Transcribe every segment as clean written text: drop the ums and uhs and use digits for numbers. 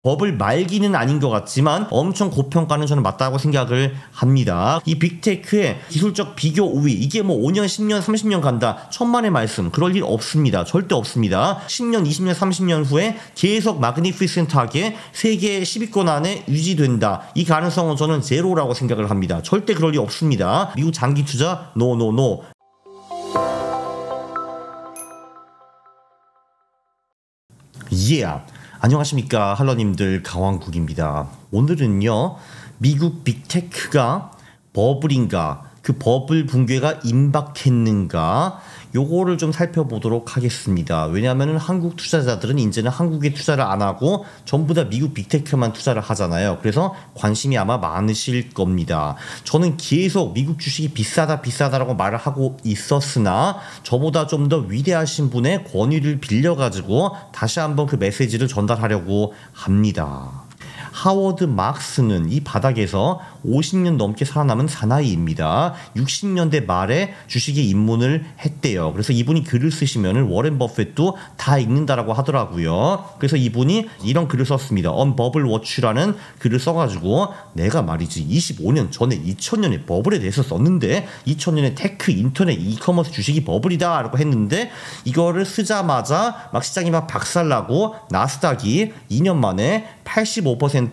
버블 말기는 아닌 것 같지만 엄청 고평가는 저는 맞다고 생각을 합니다. 이 빅테크의 기술적 비교 우위, 이게 뭐 5년, 10년, 30년 간다, 천만의 말씀, 그럴 일 없습니다. 절대 없습니다. 10년, 20년, 30년 후에 계속 마그니피센트하게 세계 10위권 안에 유지된다, 이 가능성은 저는 제로라고 생각을 합니다. 절대 그럴 일 없습니다. 미국 장기 투자 노노노. 안녕하십니까 할러님들, 강왕국입니다. 오늘은요, 미국 빅테크가 버블인가, 그 버블 붕괴가 임박했는가, 요거를 좀 살펴보도록 하겠습니다. 왜냐하면 한국 투자자들은 이제는 한국에 투자를 안 하고 전부 다 미국 빅테크만 투자를 하잖아요. 그래서 관심이 아마 많으실 겁니다. 저는 계속 미국 주식이 비싸다라고 말을 하고 있었으나 저보다 좀 더 위대하신 분의 권위를 빌려가지고 다시 한번 그 메시지를 전달하려고 합니다. 하워드 막스는 이 바닥에서 50년 넘게 살아남은 사나이입니다. 60년대 말에 주식에 입문을 했대요. 그래서 이분이 글을 쓰시면 워렌 버핏도 다 읽는다라고 하더라고요. 그래서 이분이 이런 글을 썼습니다. On Bubble Watch라는 글을 써가지고, 내가 말이지 25년 전에 2000년에 버블에 대해서 썼는데 2000년에 테크, 인터넷, 이커머스 주식이 버블이다 라고 했는데, 이거를 쓰자마자 막 시장이 막 박살나고 나스닥이 2년 만에 85%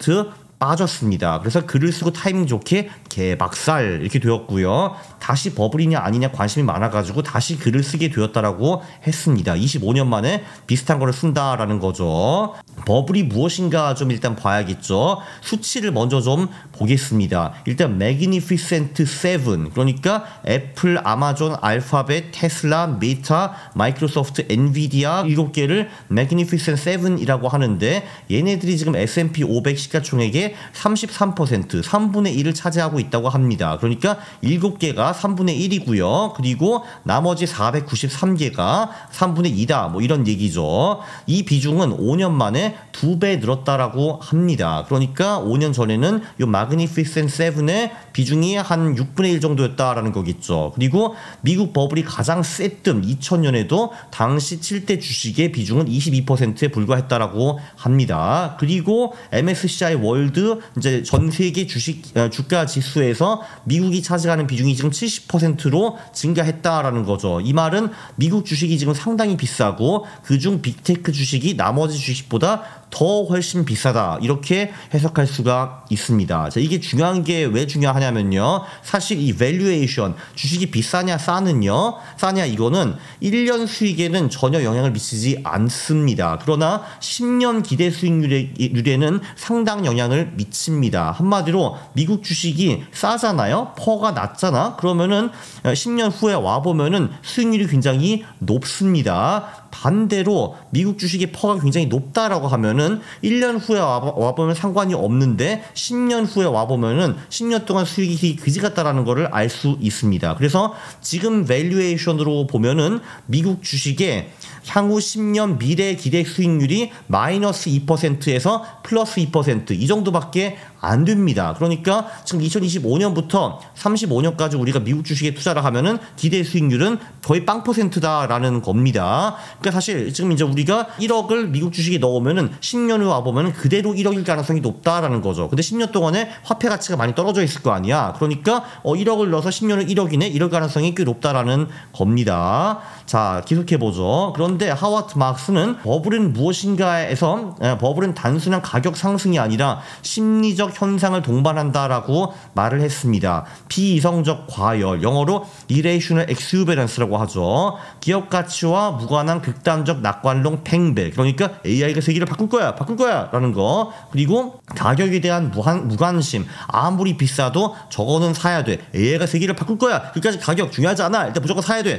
빠졌습니다. 그래서 글을 쓰고 타이밍 좋게 개박살 이렇게 되었고요. 다시 버블이냐 아니냐 관심이 많아가지고 다시 글을 쓰게 되었다라고 했습니다. 25년 만에 비슷한 거를 쓴다라는 거죠. 버블이 무엇인가 좀 일단 봐야겠죠. 수치를 먼저 좀 보겠습니다. 일단 Magnificent 7, 그러니까 애플, 아마존, 알파벳, 테슬라, 메타, 마이크로소프트, 엔비디아 7개를 Magnificent 7이라고 하는데, 얘네들이 지금 S&P 500 시가총액의 33%, 3분의 1을 차지하고 있다고 합니다. 그러니까 7개가 3분의 1이고요. 그리고 나머지 493개가 3분의 2다. 뭐 이런 얘기죠. 이 비중은 5년 만에 2배 늘었다라고 합니다. 그러니까 5년 전에는 이 Magnificent 7의 비중이 한 6분의 1 정도였다라는 거겠죠. 그리고 미국 버블이 가장 셌던 2000년에도 당시 7대 주식의 비중은 22%에 불과했다라고 합니다. 그리고 MSCI 월드 이제 전 세계 주가 지수에서 미국이 차지하는 비중이 지금 70%로 증가했다라는 거죠. 이 말은 미국 주식이 지금 상당히 비싸고 그중 빅테크 주식이 나머지 주식보다 더 훨씬 비싸다, 이렇게 해석할 수가 있습니다. 자, 이게 중요한 게 왜 중요하냐면요, 사실 이 밸류에이션, 주식이 비싸냐 싸냐 이거는 1년 수익에는 전혀 영향을 미치지 않습니다. 그러나 10년 기대 수익률에는 상당 영향을 미칩니다. 한마디로 미국 주식이 싸잖아요, 퍼가 낮잖아, 그러면은 10년 후에 와보면은 수익률이 굉장히 높습니다. 반대로 미국 주식의 퍼가 굉장히 높다라고 하면은 1년 후에 와보면 상관이 없는데 10년 후에 와보면은 10년 동안 수익이 그지 같다라는 거를 알 수 있습니다. 그래서 지금 밸류에이션으로 보면은 미국 주식의 향후 10년 미래 기대 수익률이 마이너스 2%에서 플러스 2% 이 정도밖에 안 됩니다. 그러니까 지금 2025년부터 35년까지 우리가 미국 주식에 투자를 하면은 기대 수익률은 거의 0%다라는 겁니다. 그러니까 사실 지금 이제 우리가 1억을 미국 주식에 넣으면은 10년 후에 와보면은 그대로 1억일 가능성이 높다라는 거죠. 근데 10년 동안에 화폐 가치가 많이 떨어져 있을 거 아니야. 그러니까 1억을 넣어서 10년은 1억이네, 이럴 가능성이 꽤 높다라는 겁니다. 자, 계속해보죠. 그런데 하워드 막스는 버블은 무엇인가에서 버블은 단순한 가격 상승이 아니라 심리적 현상을 동반한다라고 말을 했습니다. 비이성적 과열, 영어로 irrational exuberance라고 하죠. 기업 가치와 무관한 극단적 낙관론 팽배, 그러니까 AI가 세계를 바꿀 거야 라는 거. 그리고 가격에 대한 무관심, 아무리 비싸도 저거는 사야 돼, AI가 세계를 바꿀 거야, 그까지 가격 중요하지 않아, 일단 무조건 사야 돼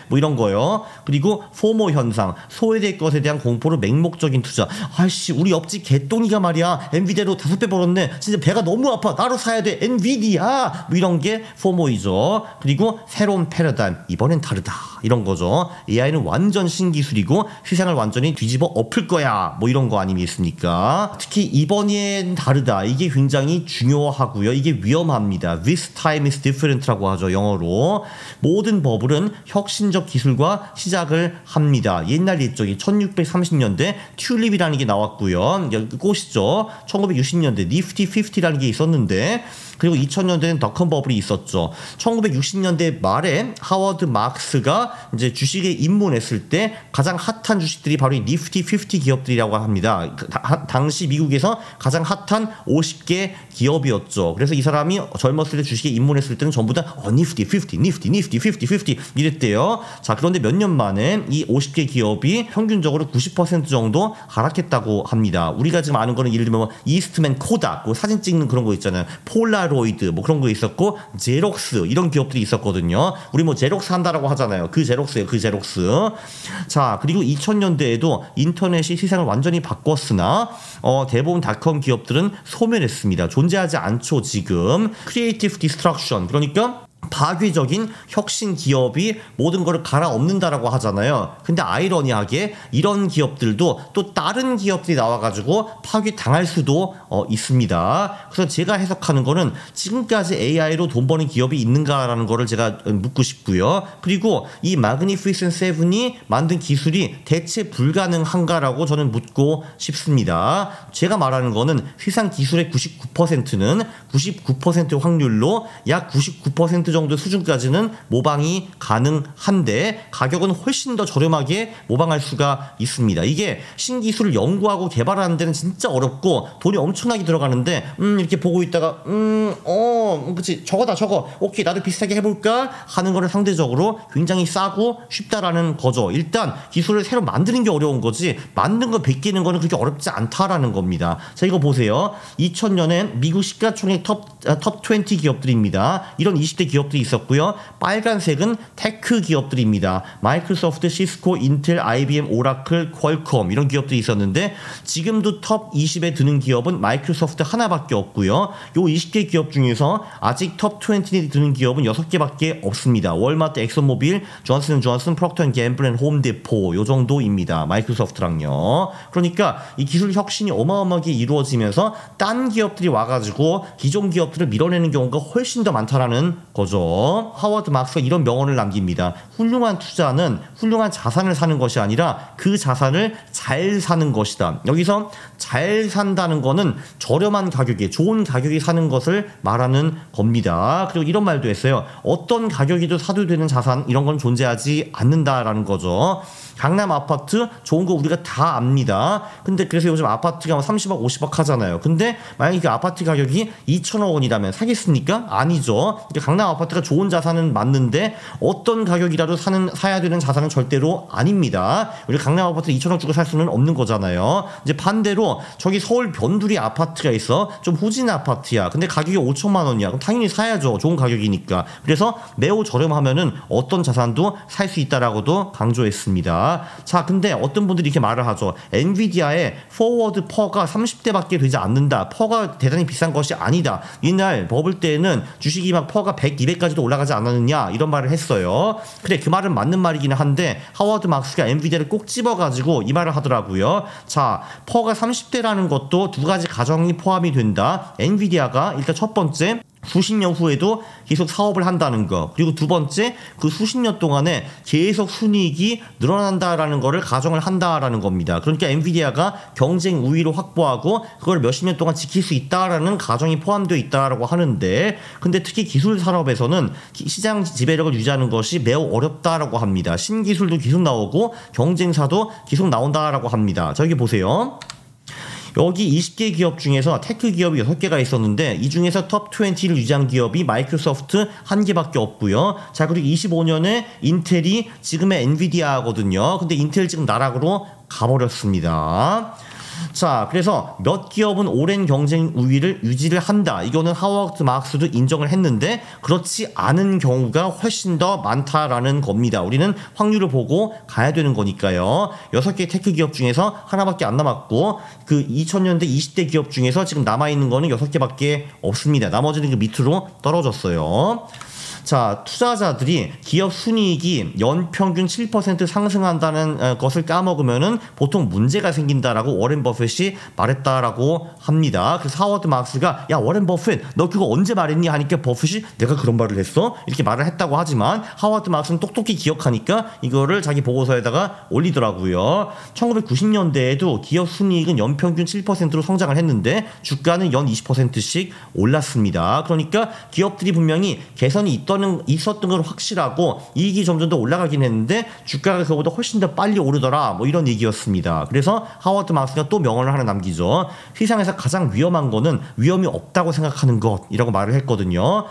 뭐 이런 거요. 그리고 포모 현상, 소외될 것에 대한 공포로 맹목적인 투자. 아이씨, 우리 옆집 개똥이가 말이야 엔비디아로 5배 벌었네, 진짜 배가 너무 아파, 나로 사야 돼 엔비디아, 뭐 이런 게 포모이죠. 그리고 새로운 패러다임, 이번엔 다르다, 이런 거죠. AI는 완전 신기술이고 세상을 완전히 뒤집어 엎을 거야. 뭐 이런 거 아니겠습니까? 특히 이번엔 다르다. 이게 굉장히 중요하고요. 이게 위험합니다. This time is different라고 하죠. 영어로. 모든 버블은 혁신적 기술과 시작을 합니다. 옛날 옛적이 1630년대 튤립이라는 게 나왔고요. 꽃이죠. 1960년대 니프티 50라는 게 있었는데 그리고 2000년대에는 닷컴 버블이 있었죠. 1960년대 말에 하워드 마크스가 이제 주식에 입문했을 때 가장 핫한 주식들이 바로 이 니프티 50 기업들이라고 합니다. 당시 미국에서 가장 핫한 50개 기업이었죠. 그래서 이 사람이 젊었을 때 주식에 입문했을 때는 전부 다 니프티 50, 니프티 50 이랬대요. 자, 그런데 몇 년 만에 이 50개 기업이 평균적으로 90% 정도 하락했다고 합니다. 우리가 지금 아는 거는 예를 들면 이스트맨 코닥, 뭐 사진 찍는 그런 거 있잖아요. 폴라로이드 뭐 그런 거 있었고 제록스 이런 기업들이 있었거든요. 우리 뭐 제록스 한다라고 하잖아요. 그 제록스예요. 그 제록스. 자, 그리고 2000년대에도 인터넷이 세상을 완전히 바꿨으나 대부분 닷컴 기업들은 소멸했습니다. 존재하지 않죠. 지금 크리에이티브 디스트럭션, 그러니까 파괴적인 혁신 기업이 모든 거를 갈아엎는다라고 하잖아요. 근데 아이러니하게 이런 기업들도 또 다른 기업들이 나와가지고 파괴당할 수도 있습니다. 그래서 제가 해석하는 거는 지금까지 AI로 돈 버는 기업이 있는가라는 거를 제가 묻고 싶고요. 그리고 이 Magnificent Seven이 만든 기술이 대체 불가능한가라고 저는 묻고 싶습니다. 제가 말하는 거는 세상 기술의 99%는 99% 확률로 약 99% 정도 수준까지는 모방이 가능한데 가격은 훨씬 더 저렴하게 모방할 수가 있습니다. 이게 신기술을 연구하고 개발하는 데는 진짜 어렵고 돈이 엄청나게 들어가는데 이렇게 보고 있다가 그치 저거다 저거 오케이 나도 비슷하게 해볼까 하는 거는 상대적으로 굉장히 싸고 쉽다라는 거죠. 일단 기술을 새로 만드는 게 어려운 거지 만든 거 베끼는 거는 그렇게 어렵지 않다라는 겁니다. 자, 이거 보세요. 2000년엔 미국 시가총액 톱 20 기업들입니다. 이런 20대 기업들이 있었고요. 빨간색은 테크 기업들입니다. 마이크로소프트, 시스코, 인텔, IBM, 오라클, 퀄컴 이런 기업들이 있었는데 지금도 톱 20에 드는 기업은 마이크로소프트 하나밖에 없고요. 요 20개 기업 중에서 아직 톱 20에 드는 기업은 6개밖에 없습니다. 월마트, 엑슨모빌, 존슨앤존슨, 프록터앤갬블, 홈데포 요 정도입니다. 마이크로소프트랑요. 그러니까 이 기술 혁신이 어마어마하게 이루어지면서 딴 기업들이 와가지고 기존 기업들을 밀어내는 경우가 훨씬 더 많다라는 거죠. 하워드 마크스가 이런 명언을 남깁니다. 훌륭한 투자는 훌륭한 자산을 사는 것이 아니라 그 자산을 잘 사는 것이다. 여기서 잘 산다는 거는 저렴한 가격에 좋은 가격에 사는 것을 말하는 겁니다. 그리고 이런 말도 했어요. 어떤 가격에도 사도 되는 자산 이런 건 존재하지 않는다라는 거죠. 강남 아파트 좋은 거 우리가 다 압니다. 근데 그래서 요즘 아파트가 30억 50억 하잖아요. 근데 만약에 그 아파트 가격이 2천억 원이라면 사겠습니까? 아니죠. 강남 아파트가 좋은 자산은 맞는데 어떤 가격이라도 사야 되는 자산은 절대로 아닙니다. 우리 강남 아파트 2천억 주고 살 수는 없는 거잖아요. 이제 반대로 저기 서울 변두리 아파트가 있어. 좀 후진 아파트야. 근데 가격이 5천만 원이야. 그럼 당연히 사야죠. 좋은 가격이니까. 그래서 매우 저렴하면은 어떤 자산도 살 수 있다라고도 강조했습니다. 자, 근데 어떤 분들이 이렇게 말을 하죠. 엔비디아의 포워드 퍼가 30대밖에 되지 않는다. 퍼가 대단히 비싼 것이 아니다. 이날 버블 때는 주식이 막 퍼가 100, 200까지도 올라가지 않았느냐 이런 말을 했어요. 그래, 그 말은 맞는 말이긴 한데 하워드 마크스가 엔비디아를 꼭 집어가지고 이 말을 하더라고요. 자, 퍼가 30대라는 것도 두 가지 가정이 포함이 된다. 엔비디아가 일단 첫 번째 수십 년 후에도 계속 사업을 한다는 거, 그리고 두 번째 그 수십 년 동안에 계속 순이익이 늘어난다라는 거를 가정을 한다라는 겁니다. 그러니까 엔비디아가 경쟁 우위를 확보하고 그걸 몇십 년 동안 지킬 수 있다라는 가정이 포함되어 있다라고 하는데, 근데 특히 기술 산업에서는 시장 지배력을 유지하는 것이 매우 어렵다라고 합니다. 신기술도 계속 나오고 경쟁사도 계속 나온다라고 합니다. 자, 여기 보세요. 여기 20개 기업 중에서 테크 기업이 6개가 있었는데 이 중에서 톱 20를 유지한 기업이 마이크로소프트 1개밖에 없고요. 자, 그리고 25년에 인텔이 지금의 엔비디아거든요. 근데 인텔 지금 나락으로 가버렸습니다. 자, 그래서 몇 기업은 오랜 경쟁 우위를 유지를 한다. 이거는 하워드 마크스도 인정을 했는데 그렇지 않은 경우가 훨씬 더 많다라는 겁니다. 우리는 확률을 보고 가야 되는 거니까요. 6개 테크 기업 중에서 하나밖에 안 남았고 그 2000년대 20대 기업 중에서 지금 남아있는 거는 6개밖에 없습니다. 나머지는 그 밑으로 떨어졌어요. 자, 투자자들이 기업 순이익이 연평균 7% 상승한다는 것을 까먹으면은 보통 문제가 생긴다라고 워렌 버핏이 말했다라고 합니다. 그래서 하워드 마크스가 야 워렌 버핏 너 그거 언제 말했니 하니까 버핏이 내가 그런 말을 했어? 이렇게 말을 했다고 하지만 하워드 마크스는 똑똑히 기억하니까 이거를 자기 보고서에다가 올리더라고요. 1990년대에도 기업 순이익은 연평균 7%로 성장을 했는데 주가는 연 20%씩 올랐습니다. 그러니까 기업들이 분명히 개선이 있었던 건 확실하고 이익이 점점 더 올라가긴 했는데 주가가 그거보다 훨씬 더 빨리 오르더라 뭐 이런 얘기였습니다. 그래서 하워드 마크스가 또 명언을 하나 남기죠. 세상에서 가장 위험한 거는 위험이 없다고 생각하는 것이라고 말을 했거든요.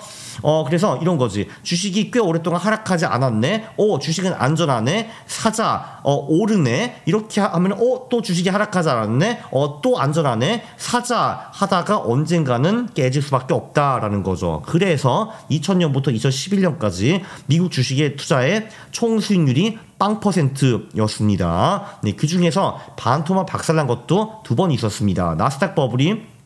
그래서 이런 거지. 주식이 꽤 오랫동안 하락하지 않았네. 주식은 안전하네. 사자. 오르네. 이렇게 하면 또 주식이 하락하지 않았네. 또 안전하네. 사자 하다가 언젠가는 깨질 수밖에 없다라는 거죠. 그래서 2000년부터 2011년까지 미국 주식의 투자의 총 수익률이 0%였습니다. 네, 그 중에서 반토막 박살난 것도 2번 있었습니다. 나스닥 버블이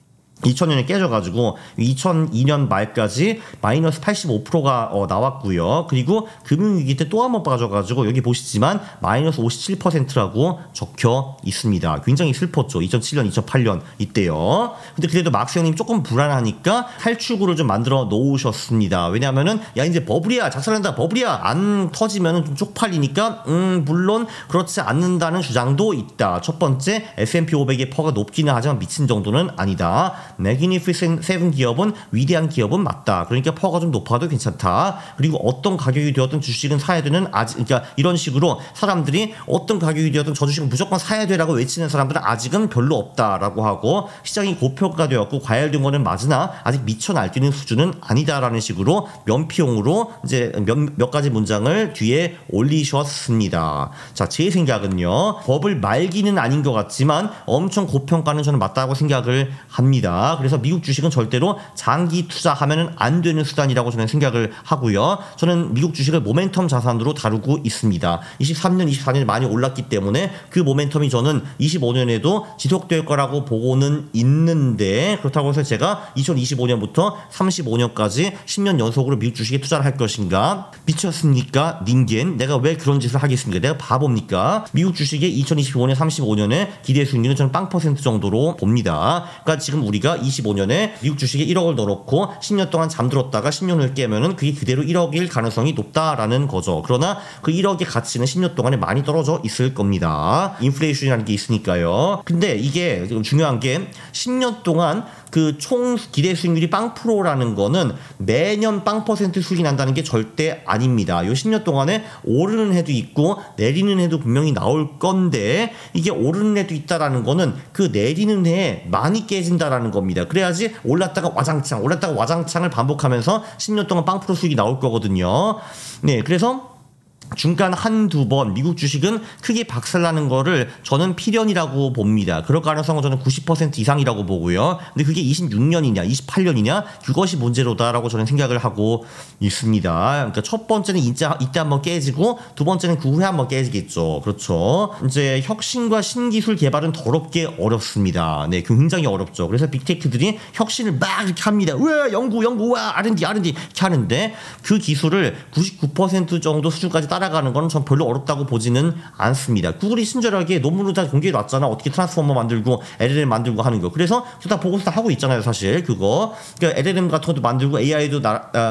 2000년에 깨져가지고 2002년 말까지 마이너스 85%가 나왔고요. 그리고 금융위기 때 또 한 번 빠져가지고 여기 보시지만 마이너스 57%라고 적혀 있습니다. 굉장히 슬펐죠. 2007년, 2008년 이때요. 근데 그래도 막스 형님 조금 불안하니까 탈출구를 좀 만들어 놓으셨습니다. 왜냐하면은 야 이제 버블이야 작살난다 버블이야 안 터지면은 좀 쪽팔리니까 물론 그렇지 않는다는 주장도 있다. 첫 번째 S&P 500의 퍼가 높기는 하지만 미친 정도는 아니다. 매그니피센트 세븐 기업은 위대한 기업은 맞다. 그러니까 퍼가 좀 높아도 괜찮다. 그리고 어떤 가격이 되었든 주식은 사야 되는 그러니까 이런 식으로 사람들이 어떤 가격이 되었든 저 주식은 무조건 사야 되라고 외치는 사람들은 아직은 별로 없다라고 하고 시장이 고평가되었고 과열된 거는 맞으나 아직 미쳐 날뛰는 수준은 아니다라는 식으로 면피용으로 이제 몇 가지 문장을 뒤에 올리셨습니다. 자, 제 생각은요. 버블 말기는 아닌 것 같지만 엄청 고평가는 저는 맞다고 생각을 합니다. 그래서 미국 주식은 절대로 장기 투자하면은 안 되는 수단이라고 저는 생각을 하고요. 저는 미국 주식을 모멘텀 자산으로 다루고 있습니다. 23년, 24년에 많이 올랐기 때문에 그 모멘텀이 저는 25년에도 지속될 거라고 보고는 있는데 그렇다고 해서 제가 2025년부터 35년까지 10년 연속으로 미국 주식에 투자를 할 것인가? 미쳤습니까? 닌겐? 내가 왜 그런 짓을 하겠습니까? 내가 바보입니까? 미국 주식의 2025년, 35년에 기대 수익률은 저는 0% 정도로 봅니다. 그러니까 지금 우리가 25년에 미국 주식에 1억을 넣어놓고 10년 동안 잠들었다가 10년을 깨면은 그게 그대로 1억일 가능성이 높다라는 거죠. 그러나 그 1억의 가치는 10년 동안에 많이 떨어져 있을 겁니다. 인플레이션이라는 게 있으니까요. 근데 이게 중요한 게 10년 동안 그 총 기대 수익률이 0%라는 거는 매년 0% 수익이 난다는 게 절대 아닙니다. 요 10년 동안에 오르는 해도 있고 내리는 해도 분명히 나올 건데 이게 오르는 해도 있다라는 거는 그 내리는 해에 많이 깨진다라는 겁니다. 그래야지 올랐다가 와장창을 반복하면서 10년 동안 0% 수익이 나올 거거든요. 네, 그래서 중간 한두 번 미국 주식은 크게 박살나는 거를 저는 필연이라고 봅니다. 그럴 가능성은 저는 90% 이상이라고 보고요. 근데 그게 26년이냐 28년이냐 그것이 문제로다라고 저는 생각을 하고 있습니다. 그러니까 첫 번째는 이때 한번 깨지고 두 번째는 그 후에 한번 깨지겠죠. 그렇죠. 이제 혁신과 신기술 개발은 더럽게 어렵습니다. 네, 굉장히 어렵죠. 그래서 빅테크들이 혁신을 막 이렇게 합니다. 왜 연구 와 R&D 이렇게 하는데 그 기술을 99% 정도 수준까지 따라가는 건 전 별로 어렵다고 보지는 않습니다. 구글이 친절하게 논문으로 다 공개해 놨잖아. 어떻게 트랜스포머 만들고 LLM 만들고 하는 거. 그래서 다 보고서 다 하고 있잖아요, 사실. 그거. 그러니까 LLM 같은 것도 만들고 AI도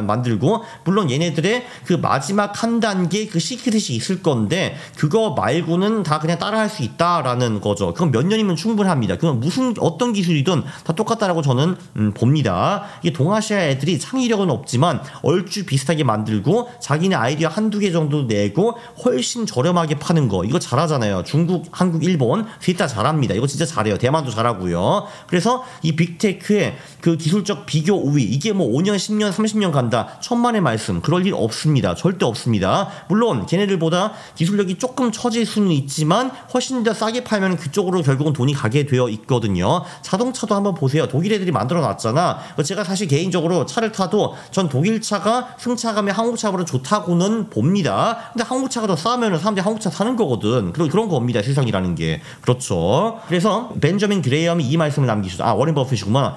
만들고 물론 얘네들의 그 마지막 한 단계 그 시크릿이 있을 건데 그거 말고는 다 그냥 따라할 수 있다라는 거죠. 그건 몇 년이면 충분합니다. 그건 어떤 기술이든 다 똑같다라고 저는 봅니다. 이게 동아시아 애들이 창의력은 없지만 얼추 비슷하게 만들고 자기네 아이디어 한두 개 정도 내고 훨씬 저렴하게 파는 거 이거 잘하잖아요. 중국, 한국, 일본 셋 다 잘합니다. 이거 진짜 잘해요. 대만도 잘하고요. 그래서 이 빅테크의 그 기술적 비교 우위 이게 뭐 5년, 10년, 30년 간다. 천만의 말씀. 그럴 일 없습니다. 절대 없습니다. 물론 걔네들보다 기술력이 조금 처질 수는 있지만 훨씬 더 싸게 팔면 그쪽으로 결국은 돈이 가게 되어 있거든요. 자동차도 한번 보세요. 독일 애들이 만들어 놨잖아. 제가 사실 개인적으로 차를 타도 전 독일 차가 승차감이 한국 차보다 좋다고는 봅니다. 근데 한국차가 더 싸면은 사람들이 한국차 사는 거거든. 그런 겁니다. 세상이라는 게. 그렇죠. 그래서 벤저민 그레이엄이 이 말씀을 남기셨죠. 워렌 버핏이구만.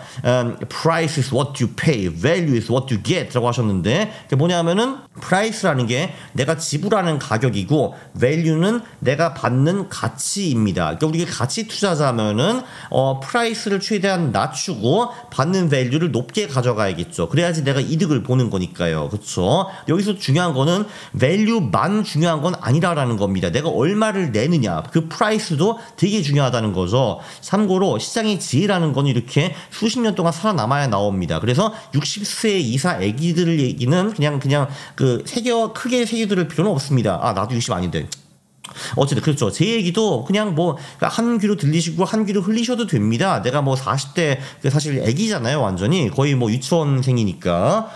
Price is what you pay, value is what you get 라고 하셨는데, 그게 뭐냐면은 price라는 게 내가 지불하는 가격이고 value는 내가 받는 가치입니다. 그러니까 우리가 가치 투자자면은 price를 최대한 낮추고 받는 value를 높게 가져가야겠죠. 그래야지 내가 이득을 보는 거니까요. 그렇죠. 여기서 중요한 거는 value만 중요한 건 아니라라는 겁니다. 내가 얼마를 내느냐, 그 price도 되게 중요하다는 거죠. 참고로 시장의 지혜라는 건 이렇게 수십 년 동안 살아남아야 나옵니다. 그래서 60세 이사 애기들 얘기는 그냥 그 크게 새겨들을 필요는 없습니다. 나도 60 아닌데. 어쨌든 그렇죠. 제 얘기도 그냥 뭐 한 귀로 들리시고 한 귀로 흘리셔도 됩니다. 내가 뭐 40대 사실 애기잖아요. 완전히 거의 뭐 유치원생이니까.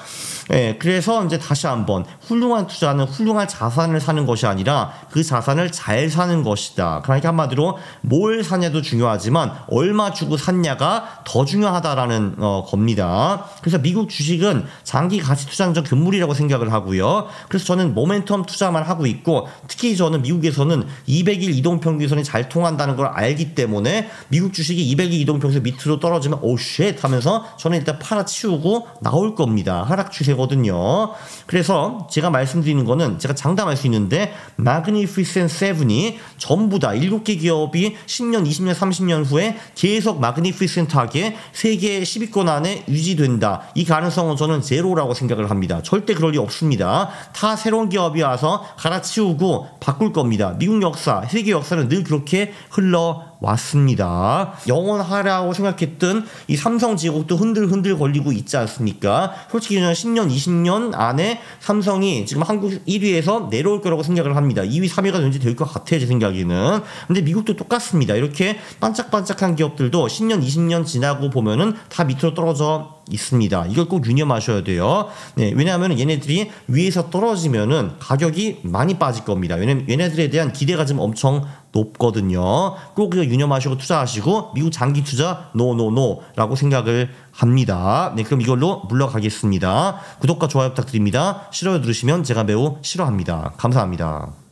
예, 그래서 이제 다시 한번 훌륭한 투자는 훌륭한 자산을 사는 것이 아니라 그 자산을 잘 사는 것이다. 그러니까 한마디로 뭘 사냐도 중요하지만 얼마 주고 샀냐가 더 중요하다라는 겁니다. 그래서 미국 주식은 장기 가치 투자는 금물이라고 생각을 하고요. 그래서 저는 모멘텀 투자만 하고 있고, 특히 저는 미국에서는 200일 이동평균선이 잘 통한다는 걸 알기 때문에 미국 주식이 200일 이동평균선 밑으로 떨어지면 오쉣 하면서 저는 일단 팔아치우고 나올 겁니다. 하락 추세 거든요. 그래서 제가 말씀드리는 거는 제가 장담할 수 있는데 Magnificent Seven이 전부 다 7개 기업이 10년, 20년, 30년 후에 계속 Magnificent하게 세계 10위권 안에 유지된다. 이 가능성은 저는 제로라고 생각을 합니다. 절대 그럴 리 없습니다. 다 새로운 기업이 와서 갈아치우고 바꿀 겁니다. 미국 역사, 세계 역사는 늘 그렇게 흘러왔습니다. 영원하라고 생각했던 이 삼성제국도 흔들흔들 걸리고 있지 않습니까? 솔직히 저는 10년, 20년 안에 삼성이 지금 한국 1위에서 내려올 거라고 생각을 합니다. 2위, 3위가 왠지 될 것 같아요, 제 생각에는. 근데 미국도 똑같습니다. 이렇게 반짝반짝한 기업들도 10년, 20년 지나고 보면은 다 밑으로 떨어져 있습니다. 이걸 꼭 유념하셔야 돼요. 네, 왜냐하면 얘네들이 위에서 떨어지면은 가격이 많이 빠질 겁니다. 왜냐면 얘네들에 대한 기대가 좀 엄청 높거든요. 꼭 이거 유념하시고 투자하시고 미국 장기 투자 노라고 생각을 합니다. 네, 그럼 이걸로 물러가겠습니다. 구독과 좋아요 부탁드립니다. 싫어요 누르시면 제가 매우 싫어합니다. 감사합니다.